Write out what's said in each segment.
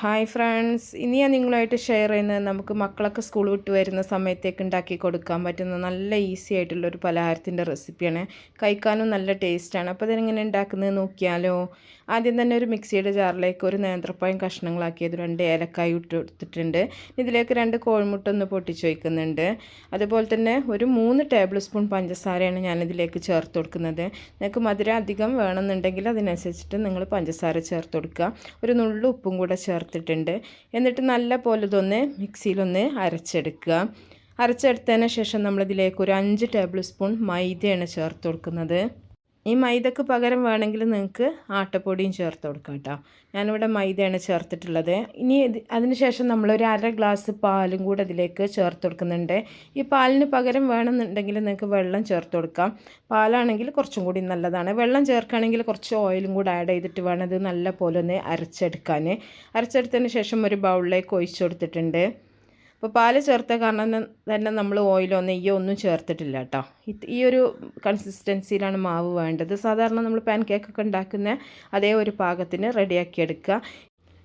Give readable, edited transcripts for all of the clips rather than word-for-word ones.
Hi friends, ഇനി ഞാൻ നിങ്ങളുമായിട്ട് ഷെയർ ചെയ്യുന്നത് നമുക്ക് മക്കളൊക്കെ സ്കൂൾ വിട്ട് വരുന്ന സമയത്തേക്ക് ഉണ്ടാക്കി കൊടുക്കാൻ പറ്റുന്ന നല്ല ഈസി ആയിട്ടുള്ളൊരു പലഹാരത്തിൻ്റെ റെസിപ്പിയാണ്. കഴിക്കാനും നല്ല ടേസ്റ്റാണ്. അപ്പോൾ അതിനെങ്ങനെ ഉണ്ടാക്കുന്നത് നോക്കിയാലോ. ആദ്യം തന്നെ ഒരു മിക്സിയുടെ ജാറിലേക്ക് ഒരു നേന്ത്രപ്പഴം കഷ്ണങ്ങളാക്കിയത് 2 ഏലക്കായ ഇട്ട് കൊടുത്തിട്ടുണ്ട്. ഇതിലേക്ക് 2 കോഴിമുട്ട ഒന്ന് പൊട്ടിച്ച് വയ്ക്കുന്നുണ്ട്. അതുപോലെ തന്നെ ഒരു 3 ടേബിൾ സ്പൂൺ പഞ്ചസാരയാണ് ഞാനിതിലേക്ക് ചേർത്ത് കൊടുക്കുന്നത്. നിങ്ങൾക്ക് മധുരം അധികം വേണമെന്നുണ്ടെങ്കിൽ അതിനനുസരിച്ചിട്ട് നിങ്ങൾ പഞ്ചസാര ചേർത്ത് കൊടുക്കുക. ഒരു നുള്ളു ഉപ്പും കൂടെ ചേർത്തിട്ടുണ്ട്. എന്നിട്ട് നല്ല പോലെ ഇതൊന്ന് മിക്സിയിലൊന്ന് അരച്ചെടുക്കുക. അരച്ചെടുത്തതിന് ശേഷം നമ്മളിതിലേക്ക് ഒരു 5 ടേബിൾ സ്പൂൺ മൈദയാണ് ചേർത്ത് കൊടുക്കുന്നത്. ഈ മൈദക്ക് പകരം വേണമെങ്കിൽ നിങ്ങൾക്ക് ആട്ടപ്പൊടിയും ചേർത്ത് കൊടുക്കാം കേട്ടോ. ഞാനിവിടെ മൈദയാണ് ചേർത്തിട്ടുള്ളത്. ഇനി അതിന് ശേഷം നമ്മളൊരു 1/2 ഗ്ലാസ് പാലും കൂടെ ഇതിലേക്ക് ചേർത്ത് കൊടുക്കുന്നുണ്ട്. ഈ പാലിന് പകരം വേണമെന്നുണ്ടെങ്കിൽ നിങ്ങൾക്ക് വെള്ളം ചേർത്ത് കൊടുക്കാം. പാലാണെങ്കിൽ കുറച്ചും കൂടി നല്ലതാണ്. വെള്ളം ചേർക്കുകയാണെങ്കിൽ കുറച്ച് ഓയിലും കൂടെ ആഡ് ചെയ്തിട്ട് വേണം ഇത് നല്ല പോലെ ഒന്ന് അരച്ചെടുക്കാൻ. അരച്ചെടുത്തതിന് ശേഷം ഒരു ബൗളിലേക്ക് ഒഴിച്ചു കൊടുത്തിട്ടുണ്ട്. അപ്പോൾ പാല് ചേർത്ത കാരണം തന്നെ നമ്മൾ ഓയിലോ നെയ്യോ ഒന്നും ചേർത്തിട്ടില്ല കേട്ടോ. ഈ ഒരു കൺസിസ്റ്റൻസിയിലാണ് മാവ് വേണ്ടത്. സാധാരണ നമ്മൾ പാൻ കേക്കൊക്കെ ഉണ്ടാക്കുന്ന അതേ ഒരു പാകത്തിന് റെഡിയാക്കി എടുക്കുക.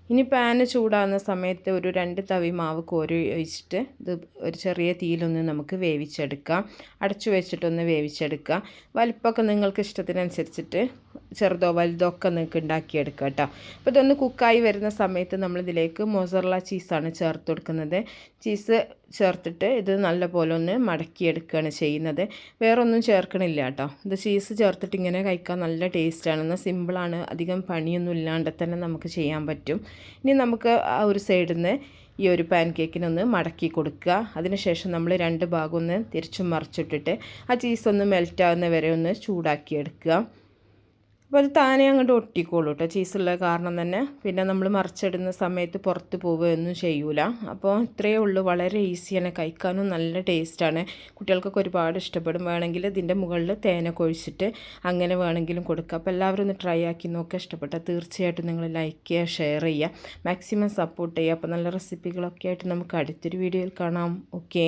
ഇനി പാന് ചൂടാകുന്ന സമയത്ത് ഒരു 2 തവി മാവ് കോരി ഒഴിച്ചിട്ട് ഇത് ഒരു ചെറിയ തീയിലൊന്ന് നമുക്ക് വേവിച്ചെടുക്കാം. അടച്ചു വെച്ചിട്ടൊന്ന് വേവിച്ചെടുക്കുക. വലിപ്പമൊക്കെ നിങ്ങൾക്ക് ഇഷ്ടത്തിനനുസരിച്ചിട്ട് ചെറുതോ വലുതോ ഒക്കെ നിങ്ങൾക്ക് ഉണ്ടാക്കിയെടുക്കുക കേട്ടോ. അപ്പോൾ ഇതൊന്ന് കുക്കായി വരുന്ന സമയത്ത് നമ്മളിതിലേക്ക് മൊസറല്ല ചീസാണ് ചേർത്ത് കൊടുക്കുന്നത്. ചീസ് ചേർത്തിട്ട് ഇത് നല്ലപോലെ ഒന്ന് മടക്കിയെടുക്കുകയാണ് ചെയ്യുന്നത്. വേറൊന്നും ചേർക്കണില്ല കേട്ടോ. ഇത് ചീസ് ചേർത്തിട്ട് ഇങ്ങനെ കഴിക്കാൻ നല്ല ടേസ്റ്റാണ്. സിമ്പിളാണ്, അധികം പണിയൊന്നും ഇല്ലാണ്ട് തന്നെ നമുക്ക് ചെയ്യാൻ പറ്റും. ഇനി നമുക്ക് ആ ഒരു സൈഡിൽ നിന്ന് ഈ ഒരു പാൻ കേക്കിനൊന്ന് മടക്കി കൊടുക്കുക. അതിനുശേഷം നമ്മൾ 2 ഭാഗം ഒന്ന് തിരിച്ചും മറിച്ചിട്ടിട്ട് ആ ചീസൊന്ന് മെൽറ്റാകുന്ന വരെ ഒന്ന് ചൂടാക്കിയെടുക്കുക. അപ്പോൾ അത് താനേ അങ്ങോട്ട് ഒട്ടിക്കോളൂ കേട്ടോ. ചീസുള്ള കാരണം തന്നെ പിന്നെ നമ്മൾ മറിച്ചിടുന്ന സമയത്ത് പുറത്ത് പോവുകയൊന്നും ചെയ്യൂല. അപ്പോൾ ഇത്രയേ ഉള്ളൂ. വളരെ ഈസിയാണ്, കഴിക്കാനും നല്ല ടേസ്റ്റാണ്. കുട്ടികൾക്കൊക്കെ ഒരുപാട് ഇഷ്ടപ്പെടും. വേണമെങ്കിൽ ഇതിൻ്റെ മുകളിൽ തേനൊക്കെ ഒഴിച്ചിട്ട് അങ്ങനെ വേണമെങ്കിലും കൊടുക്കുക. അപ്പോൾ എല്ലാവരും ഒന്ന് ട്രൈ ആക്കി നോക്കുക. ഇഷ്ടപ്പെട്ടാൽ തീർച്ചയായിട്ടും നിങ്ങൾ ലൈക്ക് ചെയ്യുക, ഷെയർ ചെയ്യുക, മാക്സിമം സപ്പോർട്ട് ചെയ്യുക. അപ്പോൾ നല്ല റെസിപ്പികളൊക്കെ ആയിട്ട് നമുക്ക് അടുത്തൊരു വീഡിയോയിൽ കാണാം. ഓക്കേ.